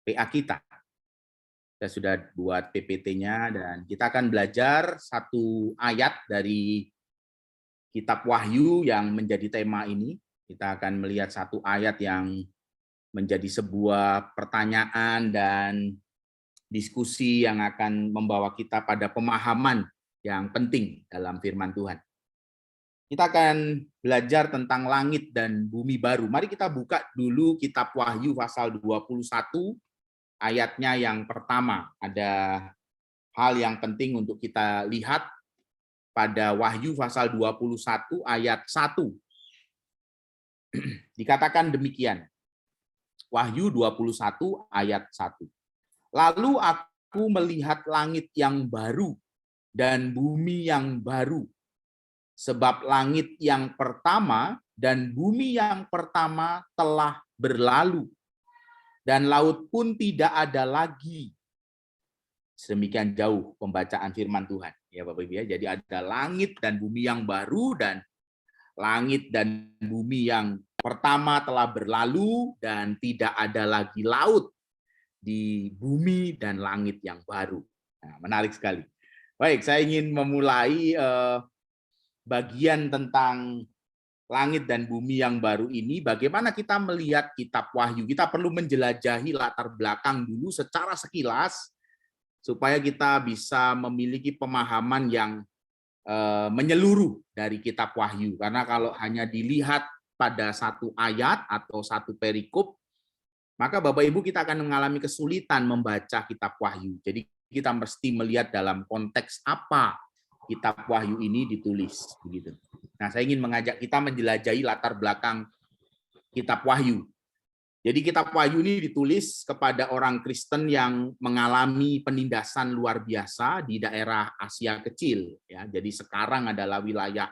PA kita. Kita sudah buat PPT-nya dan kita akan belajar satu ayat dari Kitab Wahyu yang menjadi tema ini. Kita akan melihat satu ayat yang menjadi sebuah pertanyaan dan diskusi yang akan membawa kita pada pemahaman yang penting dalam firman Tuhan. Kita akan belajar tentang langit dan bumi baru. Mari kita buka dulu Kitab Wahyu pasal 21, ayatnya yang pertama. Ada hal yang penting untuk kita lihat pada Wahyu pasal 21 ayat 1. Dikatakan demikian. Wahyu 21 ayat 1. Lalu aku melihat langit yang baru dan bumi yang baru. Sebab langit yang pertama dan bumi yang pertama telah berlalu. Dan laut pun tidak ada lagi. Sedemikian jauh pembacaan firman Tuhan. Ya Bapak Ibu ya. Jadi ada langit dan bumi yang baru dan langit dan bumi yang pertama telah berlalu dan tidak ada lagi laut di bumi dan langit yang baru. Nah, menarik sekali. Baik, saya ingin memulai bagian tentang langit dan bumi yang baru ini. Bagaimana kita melihat Kitab Wahyu? Kita perlu menjelajahi latar belakang dulu secara sekilas supaya kita bisa memiliki pemahaman yang menyeluruh dari Kitab Wahyu. Karena kalau hanya dilihat pada satu ayat atau satu perikop, maka Bapak Ibu kita akan mengalami kesulitan membaca Kitab Wahyu. Jadi kita mesti melihat dalam konteks apa Kitab Wahyu ini ditulis, begitu. Nah, saya ingin mengajak kita menjelajahi latar belakang Kitab Wahyu. Jadi Kitab Wahyu ini ditulis kepada orang Kristen yang mengalami penindasan luar biasa di daerah Asia Kecil. Ya, jadi sekarang adalah wilayah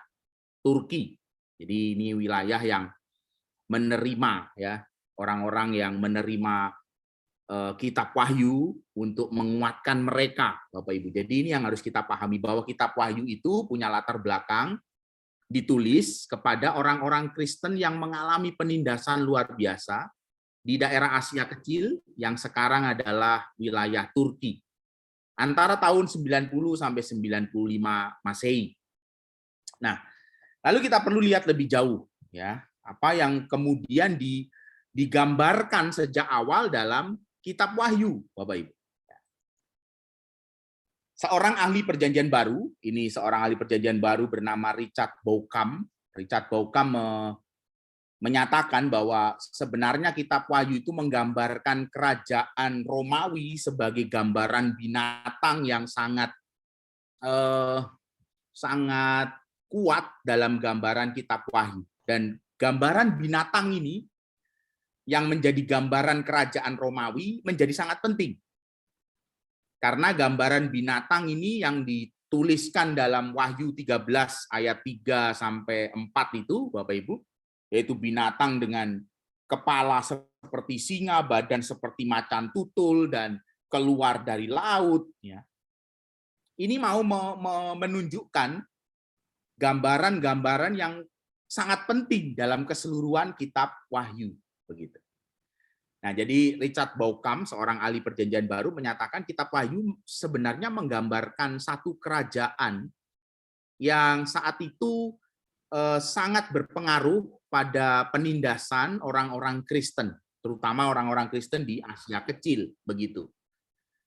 Turki. Jadi ini wilayah yang menerima ya orang-orang yang menerima Kitab Wahyu untuk menguatkan mereka, Bapak Ibu. Jadi ini yang harus kita pahami bahwa Kitab Wahyu itu punya latar belakang ditulis kepada orang-orang Kristen yang mengalami penindasan luar biasa di daerah Asia Kecil yang sekarang adalah wilayah Turki. Antara tahun 90 sampai 95 Masehi. Nah, lalu kita perlu lihat lebih jauh ya, apa yang kemudian digambarkan sejak awal dalam Kitab Wahyu, Bapak Ibu. Seorang ahli perjanjian baru, ini seorang ahli perjanjian baru bernama Richard Bauckham. Richard Bauckham menyatakan bahwa sebenarnya Kitab Wahyu itu menggambarkan kerajaan Romawi sebagai gambaran binatang yang sangat kuat dalam gambaran Kitab Wahyu. Dan gambaran binatang ini yang menjadi gambaran kerajaan Romawi menjadi sangat penting. Karena gambaran binatang ini yang dituliskan dalam Wahyu 13 ayat 3 sampai 4 itu, Bapak Ibu, yaitu binatang dengan kepala seperti singa, badan seperti macan tutul dan keluar dari laut ya. Ini mau menunjukkan gambaran-gambaran yang sangat penting dalam keseluruhan Kitab Wahyu. Begitu. Nah, jadi Richard Bauckham, seorang ahli perjanjian baru, menyatakan Kitab Wahyu sebenarnya menggambarkan satu kerajaan yang saat itu sangat berpengaruh pada penindasan orang-orang Kristen, terutama orang-orang Kristen di Asia Kecil, begitu.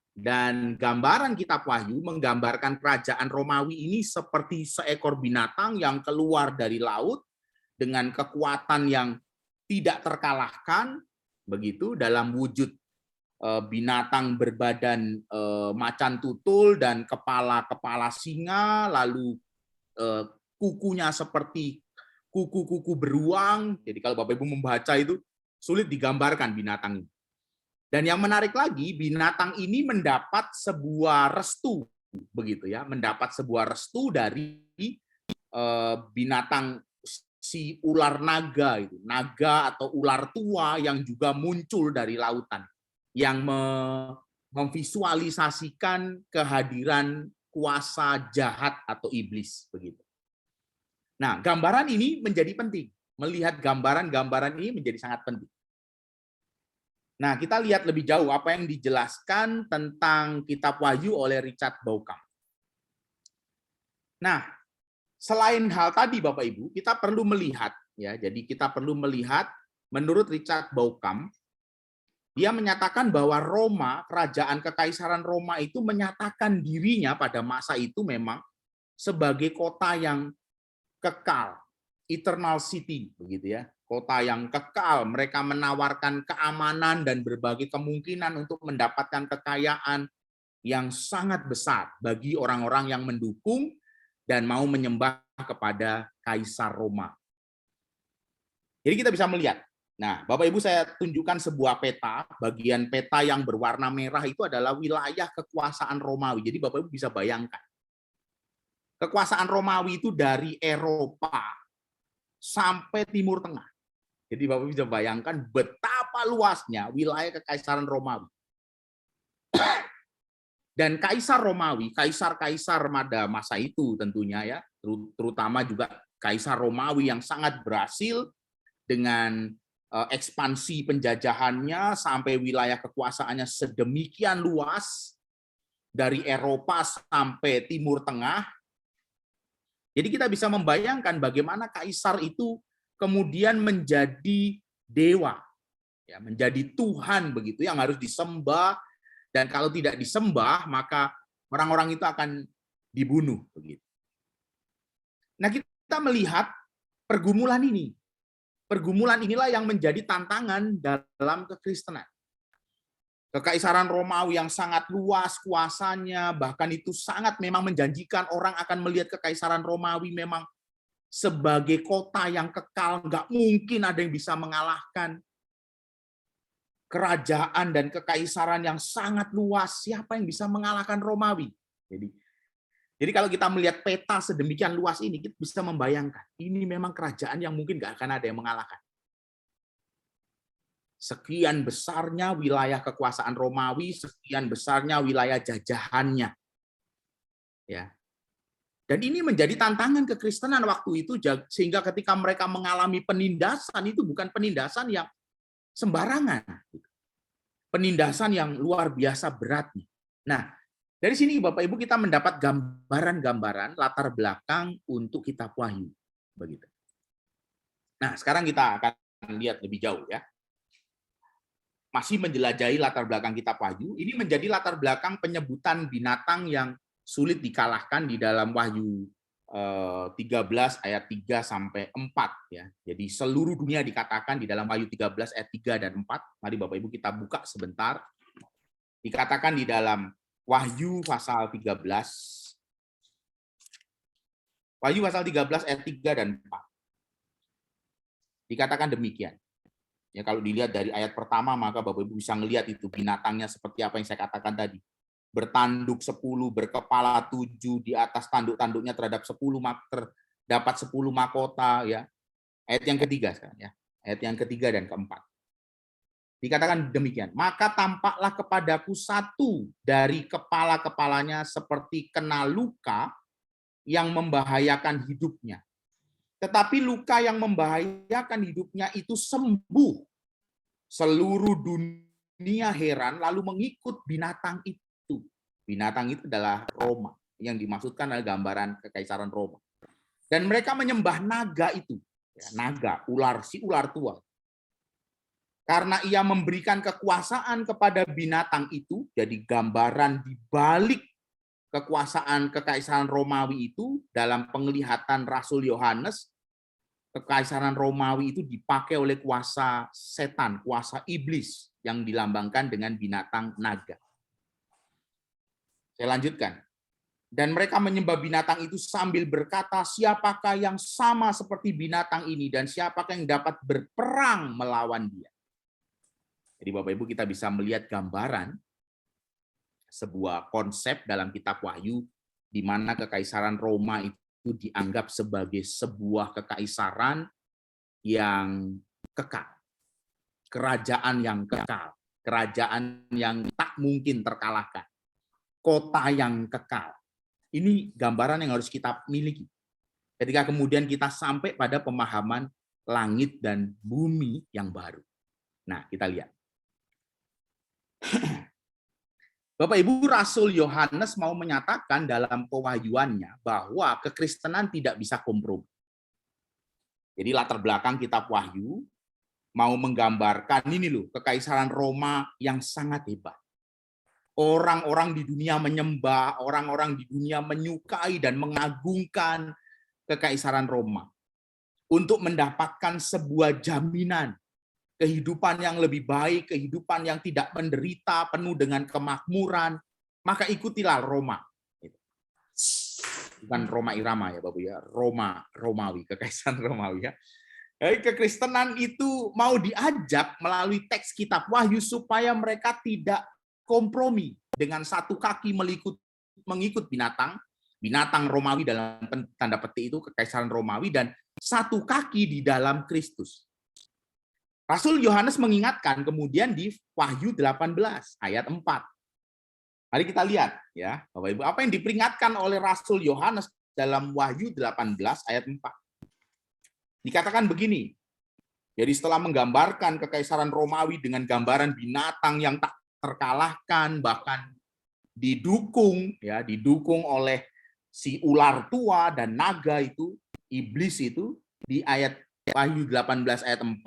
Dan gambaran Kitab Wahyu menggambarkan kerajaan Romawi ini seperti seekor binatang yang keluar dari laut dengan kekuatan yang tidak terkalahkan, begitu, dalam wujud binatang berbadan macan tutul dan kepala singa, lalu kukunya seperti kuku-kuku beruang. Jadi kalau Bapak Ibu membaca itu sulit digambarkan binatang ini. Dan yang menarik lagi, binatang ini mendapat sebuah restu, begitu ya, mendapat sebuah restu dari binatang si ular naga itu, naga atau ular tua yang juga muncul dari lautan, yang memvisualisasikan kehadiran kuasa jahat atau iblis, begitu. Nah, gambaran ini menjadi penting. Melihat gambaran-gambaran ini menjadi sangat penting. Nah, kita lihat lebih jauh apa yang dijelaskan tentang Kitab Wahyu oleh Richard Bauckham. Nah, selain hal tadi Bapak Ibu, kita perlu melihat ya. Jadi kita perlu melihat menurut Richard Bauckham, dia menyatakan bahwa Roma, kerajaan kekaisaran Roma itu menyatakan dirinya pada masa itu memang sebagai kota yang kekal, eternal city begitu ya. Kota yang kekal, mereka menawarkan keamanan dan berbagai kemungkinan untuk mendapatkan kekayaan yang sangat besar bagi orang-orang yang mendukung dan mau menyembah kepada Kaisar Roma. Jadi kita bisa melihat. Nah, Bapak Ibu saya tunjukkan sebuah peta, bagian peta yang berwarna merah itu adalah wilayah kekuasaan Romawi. Jadi Bapak Ibu bisa bayangkan. Kekuasaan Romawi itu dari Eropa sampai Timur Tengah. Jadi Bapak bisa bayangkan betapa luasnya wilayah kekaisaran Romawi. Dan Kaisar Romawi, kaisar-kaisar pada masa itu tentunya ya, terutama juga Kaisar Romawi yang sangat berhasil dengan ekspansi penjajahannya sampai wilayah kekuasaannya sedemikian luas dari Eropa sampai Timur Tengah. Jadi kita bisa membayangkan bagaimana kaisar itu kemudian menjadi dewa, ya, menjadi Tuhan begitu yang harus disembah, dan kalau tidak disembah maka orang-orang itu akan dibunuh begitu. Nah, kita melihat pergumulan ini. Pergumulan inilah yang menjadi tantangan dalam kekristenan. Kekaisaran Romawi yang sangat luas kuasanya, bahkan itu sangat memang menjanjikan, orang akan melihat kekaisaran Romawi memang sebagai kota yang kekal, nggak mungkin ada yang bisa mengalahkan. Kerajaan dan kekaisaran yang sangat luas, siapa yang bisa mengalahkan Romawi? Jadi kalau kita melihat peta sedemikian luas ini, kita bisa membayangkan, ini memang kerajaan yang mungkin nggak akan ada yang mengalahkan. Sekian besarnya wilayah kekuasaan Romawi, sekian besarnya wilayah jajahannya. Ya. Dan ini menjadi tantangan kekristenan waktu itu, sehingga ketika mereka mengalami penindasan, itu bukan penindasan yang sembarangan. Penindasan yang luar biasa beratnya. Nah, dari sini Bapak Ibu kita mendapat gambaran-gambaran latar belakang untuk Kitab Wahyu. Begitu. Nah, sekarang kita akan lihat lebih jauh ya. Masih menjelajahi latar belakang Kitab Wahyu, ini menjadi latar belakang penyebutan binatang yang sulit dikalahkan di dalam Wahyu 13 ayat 3 sampai 4 ya. Jadi seluruh dunia dikatakan di dalam Wahyu 13 ayat 3 dan 4. Mari Bapak Ibu kita buka sebentar. Dikatakan di dalam Wahyu pasal 13. Wahyu pasal 13 ayat 3 dan 4. Dikatakan demikian. Ya, kalau dilihat dari ayat pertama maka Bapak Ibu bisa melihat itu binatangnya seperti apa yang saya katakan tadi. Bertanduk 10, berkepala 7, di atas tanduk-tanduknya terdapat 10 mahkota ya. Ayat yang ketiga sekarang ya. Ayat yang ketiga dan keempat. Dikatakan demikian, maka tampaklah kepadaku satu dari kepala-kepalanya seperti kena luka yang membahayakan hidupnya. Tetapi luka yang membahayakan hidupnya itu sembuh. Seluruh dunia heran lalu mengikut binatang itu. Binatang itu adalah Roma. Yang dimaksudkan adalah gambaran kekaisaran Roma. Dan mereka menyembah naga itu. Naga, ular, si ular tua. Karena ia memberikan kekuasaan kepada binatang itu, jadi gambaran di balik kekuasaan kekaisaran Romawi itu, dalam penglihatan Rasul Yohanes, kekaisaran Romawi itu dipakai oleh kuasa setan, kuasa iblis, yang dilambangkan dengan binatang naga. Saya lanjutkan. Dan mereka menyembah binatang itu sambil berkata, siapakah yang sama seperti binatang ini, dan siapakah yang dapat berperang melawan dia. Jadi Bapak Ibu kita bisa melihat gambaran sebuah konsep dalam Kitab Wahyu di mana kekaisaran Roma itu dianggap sebagai sebuah kekaisaran yang kekal. Kerajaan yang kekal, kerajaan yang tak mungkin terkalahkan. Kota yang kekal. Ini gambaran yang harus kita miliki. Ketika kemudian kita sampai pada pemahaman langit dan bumi yang baru. Nah, kita lihat. Bapak Ibu, Rasul Yohanes mau menyatakan dalam pewahyuannya bahwa kekristenan tidak bisa kompromi. Jadi latar belakang kitab Wahyu mau menggambarkan ini loh, kekaisaran Roma yang sangat hebat. Orang-orang di dunia menyembah, orang-orang di dunia menyukai dan mengagungkan kekaisaran Roma untuk mendapatkan sebuah jaminan kehidupan yang lebih baik, kehidupan yang tidak menderita, penuh dengan kemakmuran, maka ikutilah Roma. Bukan Roma Irama ya Bapak ya, Romawi, kekaisaran Romawi ya. Jadi kekristenan itu mau diajak melalui teks kitab Wahyu supaya mereka tidak kompromi dengan satu kaki mengikut binatang Romawi dalam tanda petik itu kekaisaran Romawi, dan satu kaki di dalam Kristus. Rasul Yohanes mengingatkan kemudian di Wahyu 18 ayat 4. Mari kita lihat ya, Bapak Ibu, apa yang diperingatkan oleh Rasul Yohanes dalam Wahyu 18 ayat 4. Dikatakan begini. Jadi setelah menggambarkan kekaisaran Romawi dengan gambaran binatang yang tak terkalahkan, bahkan didukung oleh si ular tua dan naga itu, iblis itu, di ayat Wahyu 18 ayat 4,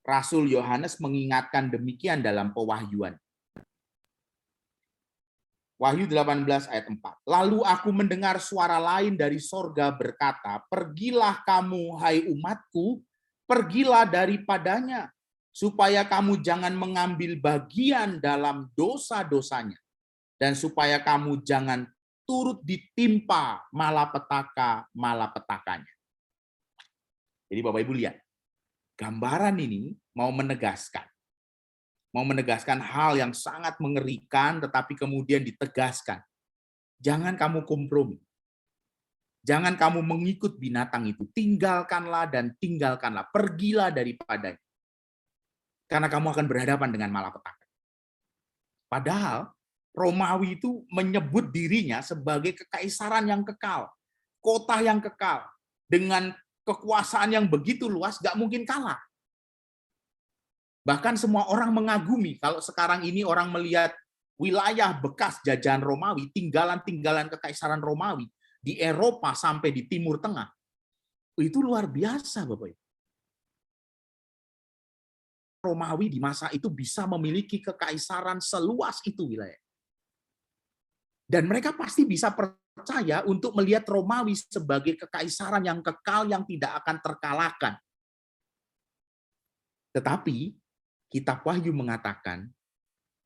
Rasul Yohanes mengingatkan demikian dalam pewahyuan. Wahyu 18 ayat 4. Lalu aku mendengar suara lain dari sorga berkata, pergilah kamu, hai umatku, pergilah daripadanya, supaya kamu jangan mengambil bagian dalam dosa-dosanya, dan supaya kamu jangan turut ditimpa malapetaka-malapetakanya. Jadi Bapak Ibu lihat, gambaran ini mau menegaskan hal yang sangat mengerikan, tetapi kemudian ditegaskan. Jangan kamu kompromi. Jangan kamu mengikut binatang itu. Tinggalkanlah dan tinggalkanlah. Pergilah daripadanya. Karena kamu akan berhadapan dengan malapetaka. Padahal Romawi itu menyebut dirinya sebagai kekaisaran yang kekal. Kota yang kekal. Dengan kekuasaan yang begitu luas, gak mungkin kalah. Bahkan semua orang mengagumi kalau sekarang ini orang melihat wilayah bekas jajahan Romawi, tinggalan-tinggalan kekaisaran Romawi di Eropa sampai di Timur Tengah. Itu luar biasa, Bapak Ibu. Romawi di masa itu bisa memiliki kekaisaran seluas itu wilayah. Dan mereka pasti bisa percaya untuk melihat Romawi sebagai kekaisaran yang kekal yang tidak akan terkalahkan. Tetapi Kitab Wahyu mengatakan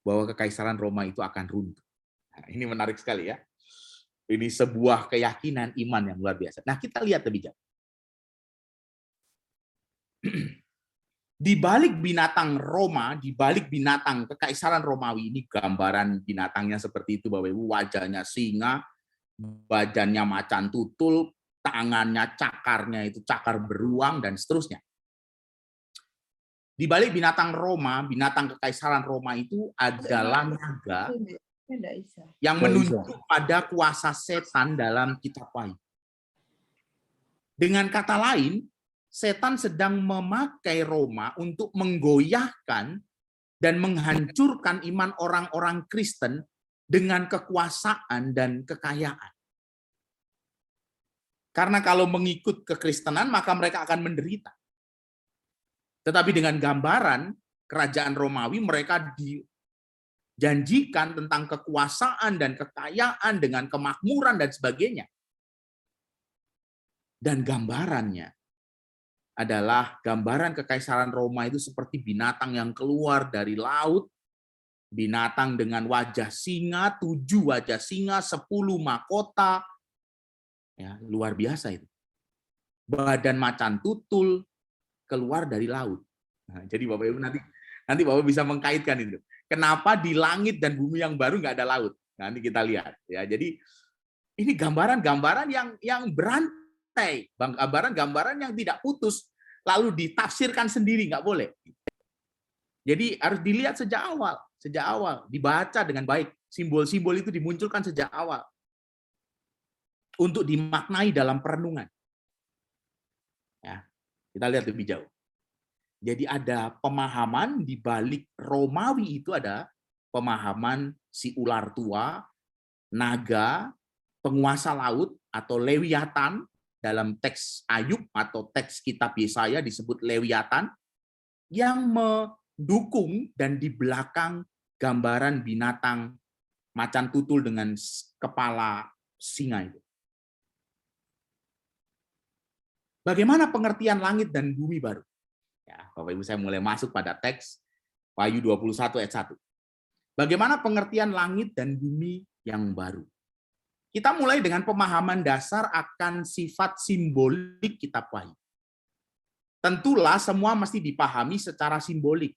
bahwa kekaisaran Roma itu akan runtuh. Nah, ini menarik sekali ya. Ini sebuah keyakinan iman yang luar biasa. Nah, kita lihat lebih jauh. Di balik binatang Roma, di balik binatang kekaisaran Romawi, ini gambaran binatangnya seperti itu Bapak Ibu, wajahnya singa, badannya macan tutul, tangannya cakarnya itu cakar beruang, dan seterusnya. Di balik binatang Roma, binatang kekaisaran Roma itu adalah naga yang menunjuk pada kuasa setan dalam kitab Wahyu. Dengan kata lain, setan sedang memakai Roma untuk menggoyahkan dan menghancurkan iman orang-orang Kristen dengan kekuasaan dan kekayaan. Karena kalau mengikut kekristenan, maka mereka akan menderita. Tetapi dengan gambaran kerajaan Romawi, mereka dijanjikan tentang kekuasaan dan kekayaan dengan kemakmuran dan sebagainya. Dan gambarannya adalah gambaran kekaisaran Roma itu seperti binatang yang keluar dari laut, binatang dengan wajah singa, 7 wajah singa, 10 mahkota, ya, luar biasa itu. Badan macan tutul, keluar dari laut. Nah, jadi Bapak Ibu nanti Bapak bisa mengkaitkan itu. Kenapa di langit dan bumi yang baru nggak ada laut? Nanti kita lihat ya. Jadi ini gambaran-gambaran yang berantai, gambaran-gambaran yang tidak putus lalu ditafsirkan sendiri, nggak boleh. Jadi harus dilihat sejak awal, dibaca dengan baik. Simbol-simbol itu dimunculkan sejak awal untuk dimaknai dalam perenungan. Ya. Kita lihat lebih jauh. Jadi ada pemahaman di balik Romawi itu ada pemahaman si ular tua, naga, penguasa laut atau Lewiatan, dalam teks Ayub atau teks kitab Yesaya disebut Lewiatan, yang mendukung dan di belakang gambaran binatang macan tutul dengan kepala singa itu. Bagaimana pengertian langit dan bumi baru? Ya, Bapak Ibu, saya mulai masuk pada teks Wahyu 21 ayat 1. Bagaimana pengertian langit dan bumi yang baru? Kita mulai dengan pemahaman dasar akan sifat simbolik kitab Wahyu. Tentulah semua mesti dipahami secara simbolik.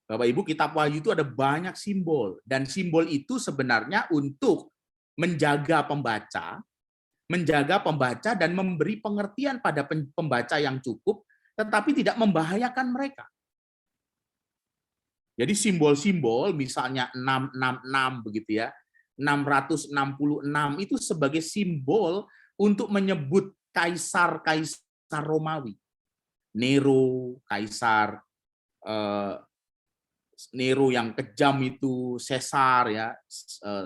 Bapak Ibu, kitab Wahyu itu ada banyak simbol, dan simbol itu sebenarnya untuk menjaga pembaca dan memberi pengertian pada pembaca yang cukup, tetapi tidak membahayakan mereka. Jadi simbol-simbol misalnya 666 begitu ya, 666 itu sebagai simbol untuk menyebut kaisar-kaisar Romawi. Nero, kaisar Nero yang kejam itu, Caesar ya,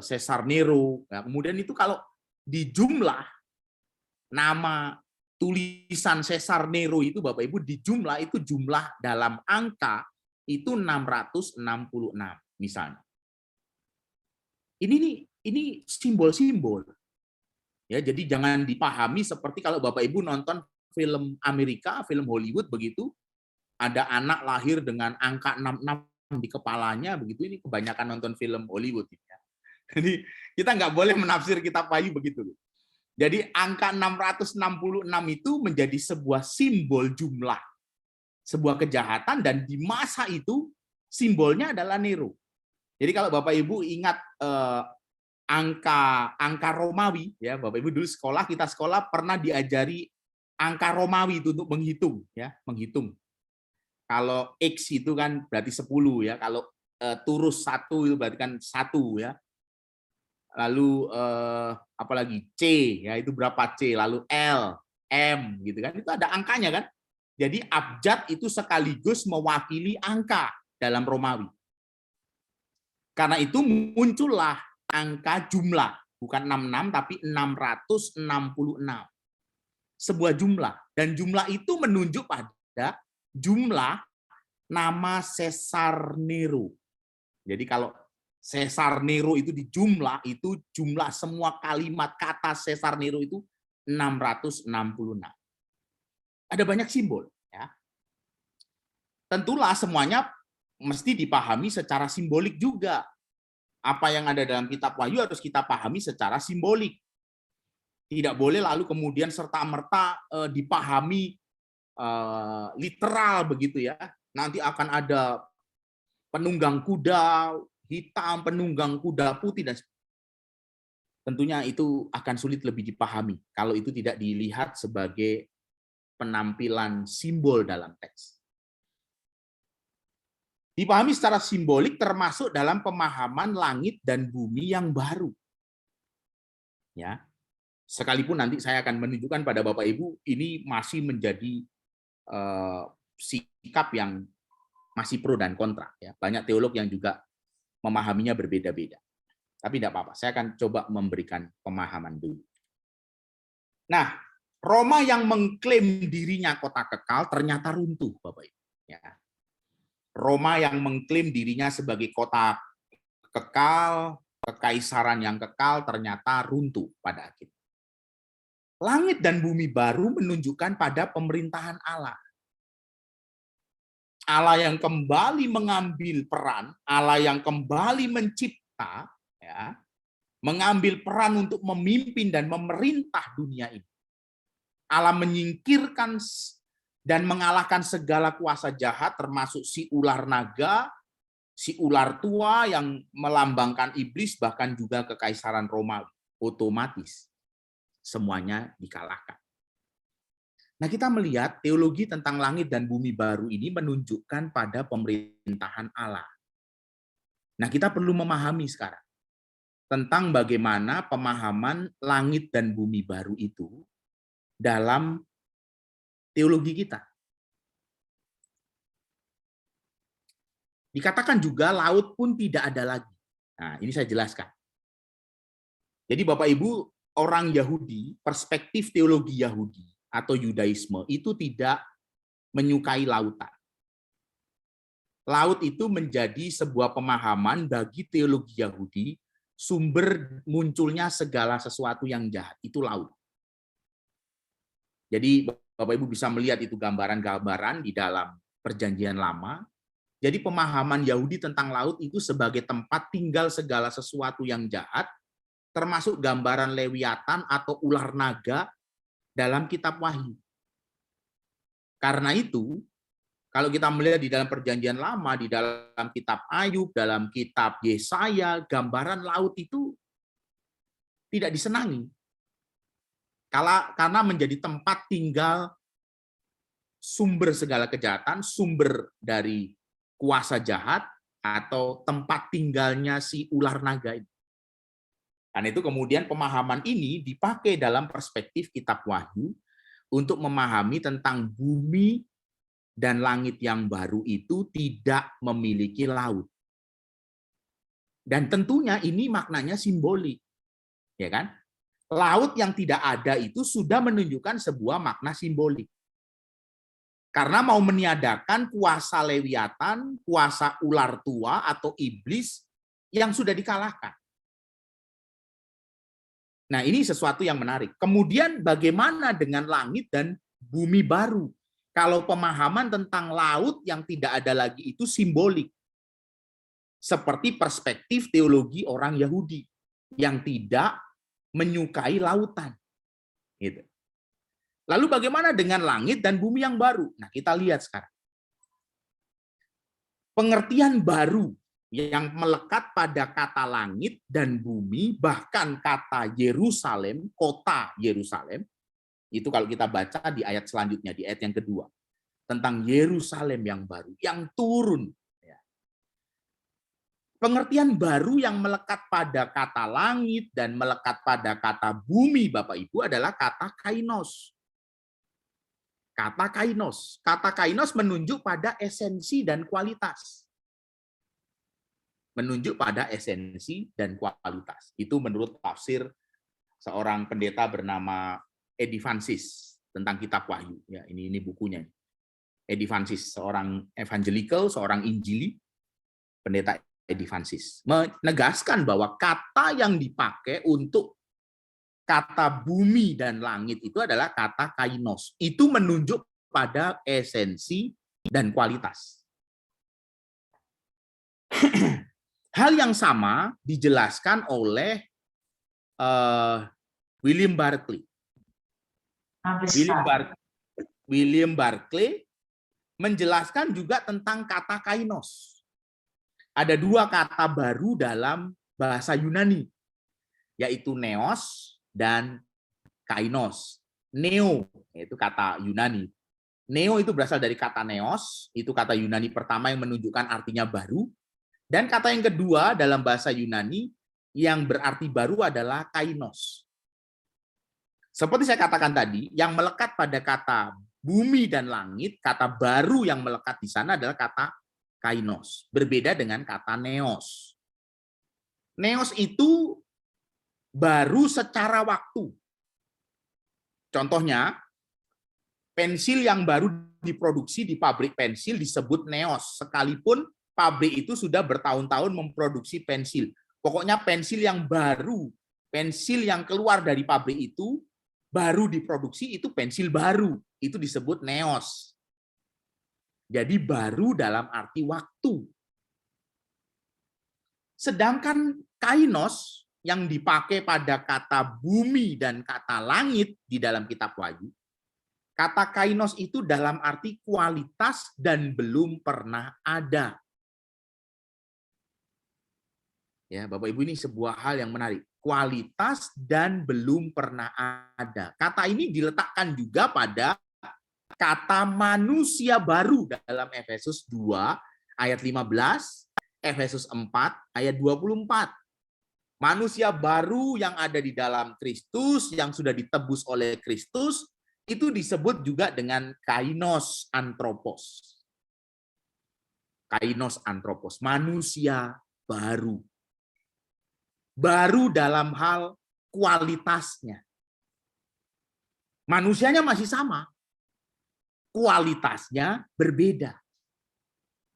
Caesar Nero. Nah, kemudian itu kalau dijumlah nama tulisan Caesar Nero itu Bapak Ibu dijumlah itu jumlah dalam angka itu 666 misalnya. Ini simbol-simbol. Ya, jadi jangan dipahami seperti kalau Bapak Ibu nonton film Amerika, film Hollywood begitu, ada anak lahir dengan angka 66 di kepalanya begitu, ini kebanyakan nonton film Hollywood ya. Jadi kita nggak boleh menafsir kitab Wahyu begitu. Jadi angka 666 itu menjadi sebuah simbol jumlah, sebuah kejahatan, dan di masa itu simbolnya adalah Nero. Jadi kalau Bapak Ibu ingat angka Romawi ya, Bapak Ibu dulu kita sekolah pernah diajari angka Romawi itu untuk menghitung ya, menghitung. Kalau X itu kan berarti 10 ya, kalau turus 1 itu berarti kan 1 ya. Lalu apalagi C ya, itu berapa C, lalu L, M gitu kan. Itu ada angkanya kan. Jadi abjad itu sekaligus mewakili angka dalam Romawi. Karena itu muncullah angka jumlah, bukan 66 tapi 666. Sebuah jumlah, dan jumlah itu menunjuk pada jumlah nama Caesar Nero. Jadi kalau Caesar Nero itu di jumlah, itu jumlah semua kalimat kata Caesar Nero itu 666. Ada banyak simbol ya. Tentulah semuanya mesti dipahami secara simbolik juga. Apa yang ada dalam kitab Wahyu harus kita pahami secara simbolik. Tidak boleh lalu kemudian serta-merta dipahami literal begitu ya. Nanti akan ada penunggang kuda hitam, penunggang kuda putih, dan tentunya itu akan sulit lebih dipahami kalau itu tidak dilihat sebagai penampilan simbol dalam teks. Dipahami secara simbolik termasuk dalam pemahaman langit dan bumi yang baru. Ya. Sekalipun nanti saya akan menunjukkan pada Bapak Ibu ini masih menjadi sikap yang masih pro dan kontra ya. Banyak teolog yang juga memahaminya berbeda-beda. Tapi tidak apa-apa, saya akan coba memberikan pemahaman dulu. Nah, Roma yang mengklaim dirinya kota kekal ternyata runtuh, Bapak Ibu. Ya. Roma yang mengklaim dirinya sebagai kota kekal, kekaisaran yang kekal ternyata runtuh pada akhirnya. Langit dan bumi baru menunjukkan pada pemerintahan Allah. Allah yang kembali mengambil peran, Allah yang kembali mencipta, ya, mengambil peran untuk memimpin dan memerintah dunia ini. Allah menyingkirkan dan mengalahkan segala kuasa jahat, termasuk si ular naga, si ular tua yang melambangkan iblis, bahkan juga kekaisaran Romawi. Otomatis semuanya dikalahkan. Nah, kita melihat teologi tentang langit dan bumi baru ini menunjukkan pada pemerintahan Allah. Nah, kita perlu memahami sekarang tentang bagaimana pemahaman langit dan bumi baru itu dalam teologi kita. Dikatakan juga laut pun tidak ada lagi. Nah, ini saya jelaskan. Jadi Bapak Ibu, orang Yahudi, perspektif teologi Yahudi atau Yudaisme itu tidak menyukai lautan. Laut itu menjadi sebuah pemahaman bagi teologi Yahudi, sumber munculnya segala sesuatu yang jahat, itu laut. Jadi Bapak Ibu bisa melihat itu gambaran-gambaran di dalam Perjanjian Lama. Jadi pemahaman Yahudi tentang laut itu sebagai tempat tinggal segala sesuatu yang jahat, termasuk gambaran Lewiatan atau ular naga dalam kitab Wahyu. Karena itu, kalau kita melihat di dalam Perjanjian Lama, di dalam kitab Ayub, dalam kitab Yesaya, gambaran laut itu tidak disenangi. Karena menjadi tempat tinggal sumber segala kejahatan, sumber dari kuasa jahat, atau tempat tinggalnya si ular naga ini. Karena itu kemudian pemahaman ini dipakai dalam perspektif kitab Wahyu untuk memahami tentang bumi dan langit yang baru itu tidak memiliki laut. Dan tentunya ini maknanya simbolik. Ya kan? Laut yang tidak ada itu sudah menunjukkan sebuah makna simbolik. Karena mau meniadakan kuasa Lewiatan, kuasa ular tua atau iblis yang sudah dikalahkan. Nah, ini sesuatu yang menarik. Kemudian bagaimana dengan langit dan bumi baru? Kalau pemahaman tentang laut yang tidak ada lagi itu simbolik. Seperti perspektif teologi orang Yahudi yang tidak menyukai lautan. Gitu. Lalu bagaimana dengan langit dan bumi yang baru? Nah, kita lihat sekarang. Pengertian baru yang melekat pada kata langit dan bumi, bahkan kata Yerusalem, kota Yerusalem, itu kalau kita baca di ayat selanjutnya, di ayat yang kedua, tentang Yerusalem yang baru, yang turun. Pengertian baru yang melekat pada kata langit dan melekat pada kata bumi, Bapak Ibu, adalah kata kainos. Kata kainos. Kata kainos menunjuk pada esensi dan kualitas. Menunjuk pada esensi dan kualitas. Itu menurut tafsir seorang pendeta bernama Eddie Francis tentang kitab Wahyu. Ya, ini bukunya. Eddie Francis, seorang evangelical, seorang injili, pendeta Eddie Francis, menegaskan bahwa kata yang dipakai untuk kata bumi dan langit itu adalah kata kainos. Itu menunjuk pada esensi dan kualitas. Hal yang sama dijelaskan oleh William Barclay. William Barclay menjelaskan juga tentang kata kainos. Ada dua kata baru dalam bahasa Yunani, yaitu neos dan kainos. Neo itu kata Yunani. Neo itu berasal dari kata neos, itu kata Yunani pertama yang menunjukkan artinya baru. Dan kata yang kedua dalam bahasa Yunani yang berarti baru adalah kainos. Seperti saya katakan tadi, yang melekat pada kata bumi dan langit, kata baru yang melekat di sana adalah kata kainos. Berbeda dengan kata neos. Neos itu baru secara waktu. Contohnya, pensil yang baru diproduksi di pabrik pensil disebut neos, sekalipun pabrik itu sudah bertahun-tahun memproduksi pensil. Pokoknya pensil yang baru, pensil yang keluar dari pabrik itu, baru diproduksi, itu pensil baru. Itu disebut neos. Jadi baru dalam arti waktu. Sedangkan kainos, yang dipakai pada kata bumi dan kata langit di dalam kitab Wahyu, kata kainos itu dalam arti kualitas dan belum pernah ada. Ya, Bapak Ibu, ini sebuah hal yang menarik. Kualitas dan belum pernah ada. Kata ini diletakkan juga pada kata manusia baru dalam Efesus 2 ayat 15, Efesus 4 ayat 24. Manusia baru yang ada di dalam Kristus, yang sudah ditebus oleh Kristus, itu disebut juga dengan kainos anthropos. Kainos antropos, manusia baru. Baru dalam hal kualitasnya. Manusianya masih sama, kualitasnya berbeda.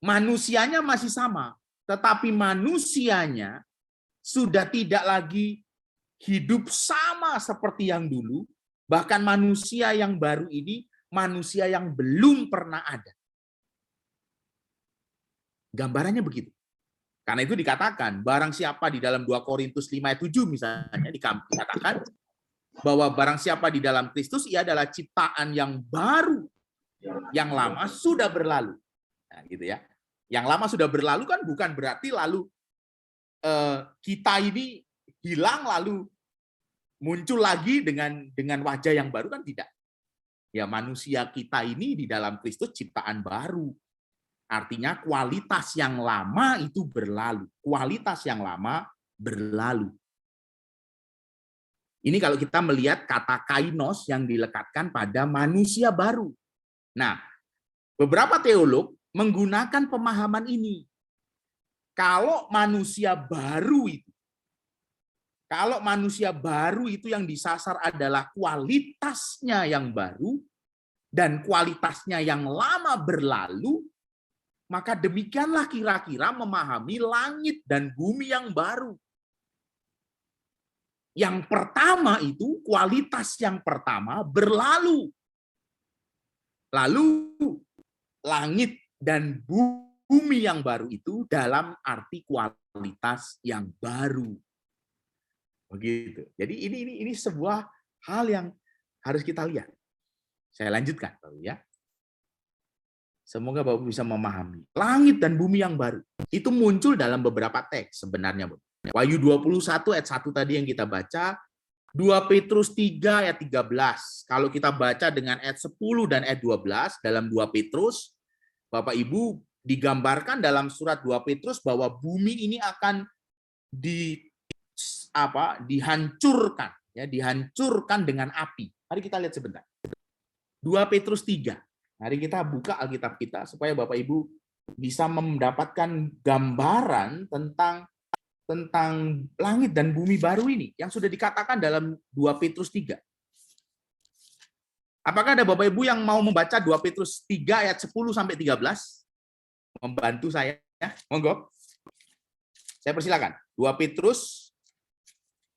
Manusianya masih sama, tetapi manusianya sudah tidak lagi hidup sama seperti yang dulu. Bahkan manusia yang baru ini, manusia yang belum pernah ada. Gambarannya begitu. Karena itu dikatakan, barang siapa di dalam 2 Korintus 5 ayat 7 misalnya, dikatakan bahwa barang siapa di dalam Kristus, ia adalah ciptaan yang baru. Yang lama sudah berlalu. Nah, gitu ya. Yang lama sudah berlalu kan bukan berarti lalu kita ini hilang lalu muncul lagi dengan wajah yang baru, kan tidak. Ya, manusia kita ini di dalam Kristus ciptaan baru. Artinya kualitas yang lama itu berlalu. Kualitas yang lama berlalu. Ini kalau kita melihat kata kainos yang dilekatkan pada manusia baru. Nah, beberapa teolog menggunakan pemahaman ini. Kalau manusia baru itu yang disasar adalah kualitasnya yang baru dan kualitasnya yang lama berlalu, maka demikianlah kira-kira memahami langit dan bumi yang baru. Yang pertama itu, kualitas yang pertama berlalu. Lalu langit dan bumi yang baru itu dalam arti kualitas yang baru. Begitu. Jadi ini sebuah hal yang harus kita lihat. Saya lanjutkan, ya. Semoga Bapak bisa memahami. Langit dan bumi yang baru itu muncul dalam beberapa teks sebenarnya. Wahyu 21 ayat 1 tadi yang kita baca, 2 Petrus 3 ayat 13. Kalau kita baca dengan ayat 10 dan ayat 12 dalam 2 Petrus, Bapak Ibu, digambarkan dalam surat 2 Petrus bahwa bumi ini akan dihancurkan, ya, dihancurkan dengan api. Mari kita lihat sebentar. 2 Petrus 3. Mari kita buka Alkitab kita supaya Bapak Ibu bisa mendapatkan gambaran tentang langit dan bumi baru ini yang sudah dikatakan dalam 2 Petrus 3. Apakah ada Bapak Ibu yang mau membaca 2 Petrus 3 ayat 10 sampai 13? Membantu saya, ya. Monggo. Saya persilakan. 2 Petrus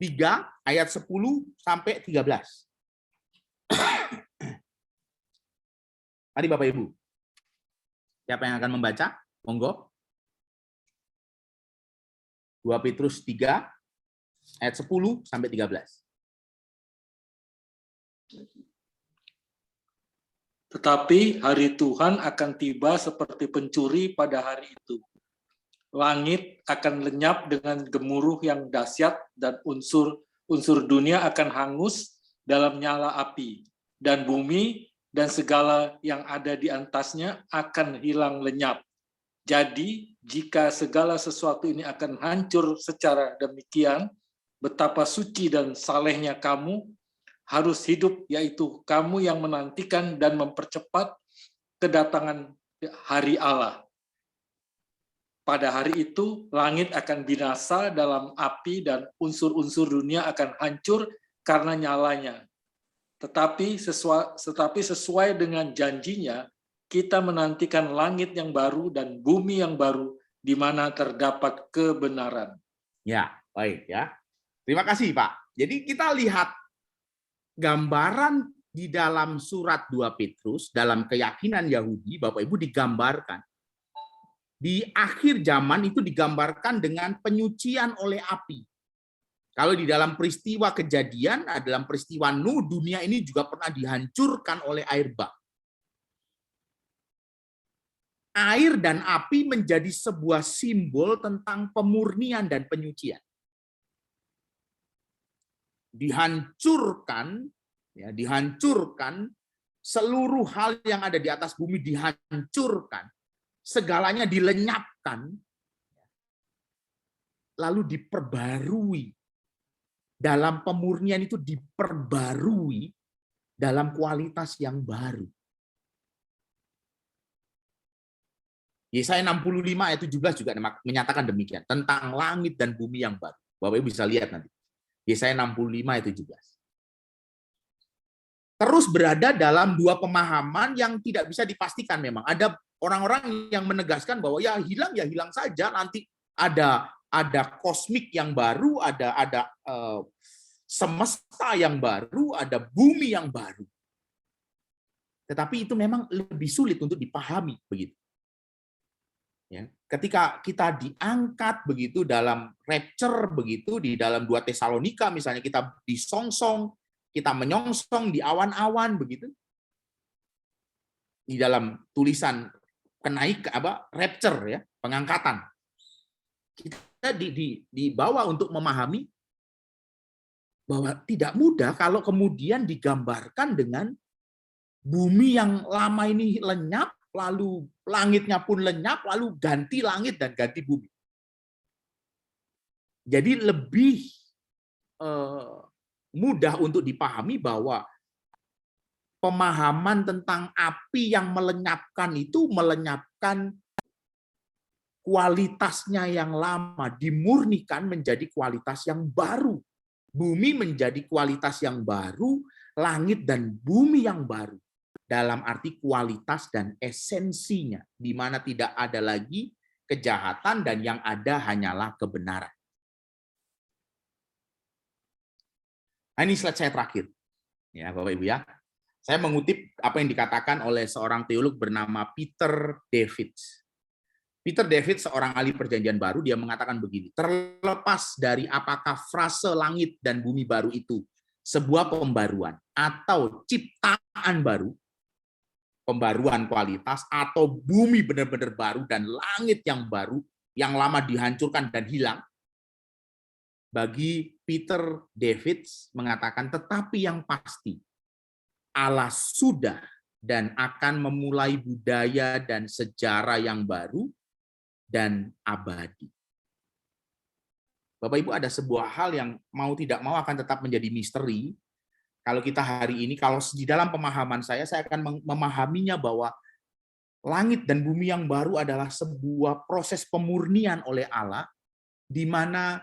3 ayat 10 sampai 13. Mari Bapak Ibu. Siapa yang akan membaca? Monggo. 2 Petrus 3 ayat 10 sampai 13. Tetapi hari Tuhan akan tiba seperti pencuri pada hari itu. Langit akan lenyap dengan gemuruh yang dahsyat dan unsur dunia akan hangus dalam nyala api, dan bumi dan segala yang ada di atasnya akan hilang lenyap. Jadi, jika segala sesuatu ini akan hancur secara demikian, betapa suci dan salehnya kamu harus hidup, yaitu kamu yang menantikan dan mempercepat kedatangan hari Allah. Pada hari itu, langit akan binasa dalam api dan unsur-unsur dunia akan hancur karena nyalanya. Tetapi sesuai dengan janjinya, kita menantikan langit yang baru dan bumi yang baru di mana terdapat kebenaran. Ya, baik ya. Terima kasih, Pak. Jadi kita lihat gambaran di dalam surat 2 Petrus, dalam keyakinan Yahudi, Bapak Ibu, digambarkan. Di akhir zaman itu digambarkan dengan penyucian oleh api. Kalau di dalam peristiwa kejadian, dalam peristiwa Nuh, dunia ini juga pernah dihancurkan oleh air bah. Air dan api menjadi sebuah simbol tentang pemurnian dan penyucian. Dihancurkan, ya, dihancurkan seluruh hal yang ada di atas bumi, dihancurkan, segalanya dilenyapkan, lalu diperbarui. Dalam pemurnian itu diperbarui dalam kualitas yang baru. Yesaya 65 ayat 17 juga menyatakan demikian, tentang langit dan bumi yang baru. Bapak Ibu bisa lihat nanti. Yesaya 65 ayat 17. Terus berada dalam dua pemahaman yang tidak bisa dipastikan memang. Ada orang-orang yang menegaskan bahwa ya hilang saja, nanti ada kosmik yang baru, ada semesta yang baru, ada bumi yang baru. Tetapi itu memang lebih sulit untuk dipahami begitu. Ya, ketika kita diangkat begitu dalam rapture begitu di dalam 2 Tesalonika misalnya, kita disongsong, kita menyongsong di awan-awan begitu. Di dalam tulisan rapture ya, pengangkatan. Kita dibawa untuk memahami bahwa tidak mudah kalau kemudian digambarkan dengan bumi yang lama ini lenyap, lalu langitnya pun lenyap, lalu ganti langit dan ganti bumi. Jadi lebih mudah untuk dipahami bahwa pemahaman tentang api yang melenyapkan itu melenyapkan kualitasnya yang lama, dimurnikan menjadi kualitas yang baru. Bumi menjadi kualitas yang baru, langit dan bumi yang baru. Dalam arti kualitas dan esensinya, di mana tidak ada lagi kejahatan dan yang ada hanyalah kebenaran. Nah, ini slide saya terakhir. Ya, Bapak Ibu ya. Saya mengutip apa yang dikatakan oleh seorang teolog bernama Peter Davids. Peter Davids, seorang ahli perjanjian baru, dia mengatakan begini, terlepas dari apakah frase langit dan bumi baru itu sebuah pembaruan atau ciptaan baru, pembaruan kualitas, atau bumi benar-benar baru dan langit yang baru, yang lama dihancurkan dan hilang, bagi Peter Davids mengatakan, tetapi yang pasti, Allah sudah dan akan memulai budaya dan sejarah yang baru dan abadi. Bapak Ibu, ada sebuah hal yang mau tidak mau akan tetap menjadi misteri. Kalau kita hari ini, kalau di dalam pemahaman saya akan memahaminya bahwa langit dan bumi yang baru adalah sebuah proses pemurnian oleh Allah, di mana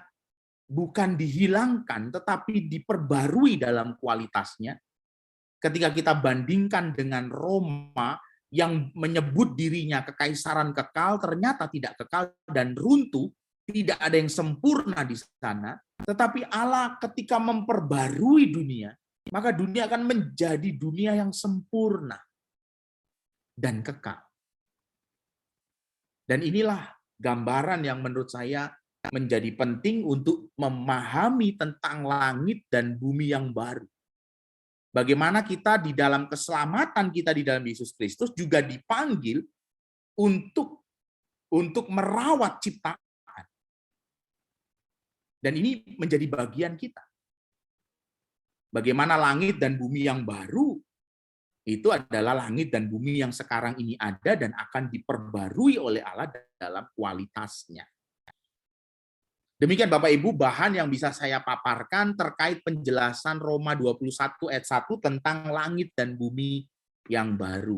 bukan dihilangkan, tetapi diperbarui dalam kualitasnya. Ketika kita bandingkan dengan Roma yang menyebut dirinya kekaisaran kekal, ternyata tidak kekal dan runtuh, tidak ada yang sempurna di sana. Tetapi Allah ketika memperbarui dunia, maka dunia akan menjadi dunia yang sempurna dan kekal. Dan inilah gambaran yang menurut saya menjadi penting untuk memahami tentang langit dan bumi yang baru. Bagaimana kita di dalam keselamatan kita di dalam Yesus Kristus juga dipanggil untuk merawat ciptaan. Dan ini menjadi bagian kita. Bagaimana langit dan bumi yang baru itu adalah langit dan bumi yang sekarang ini ada dan akan diperbarui oleh Allah dalam kualitasnya. Demikian Bapak Ibu bahan yang bisa saya paparkan terkait penjelasan Roma 21 ayat 1 tentang langit dan bumi yang baru.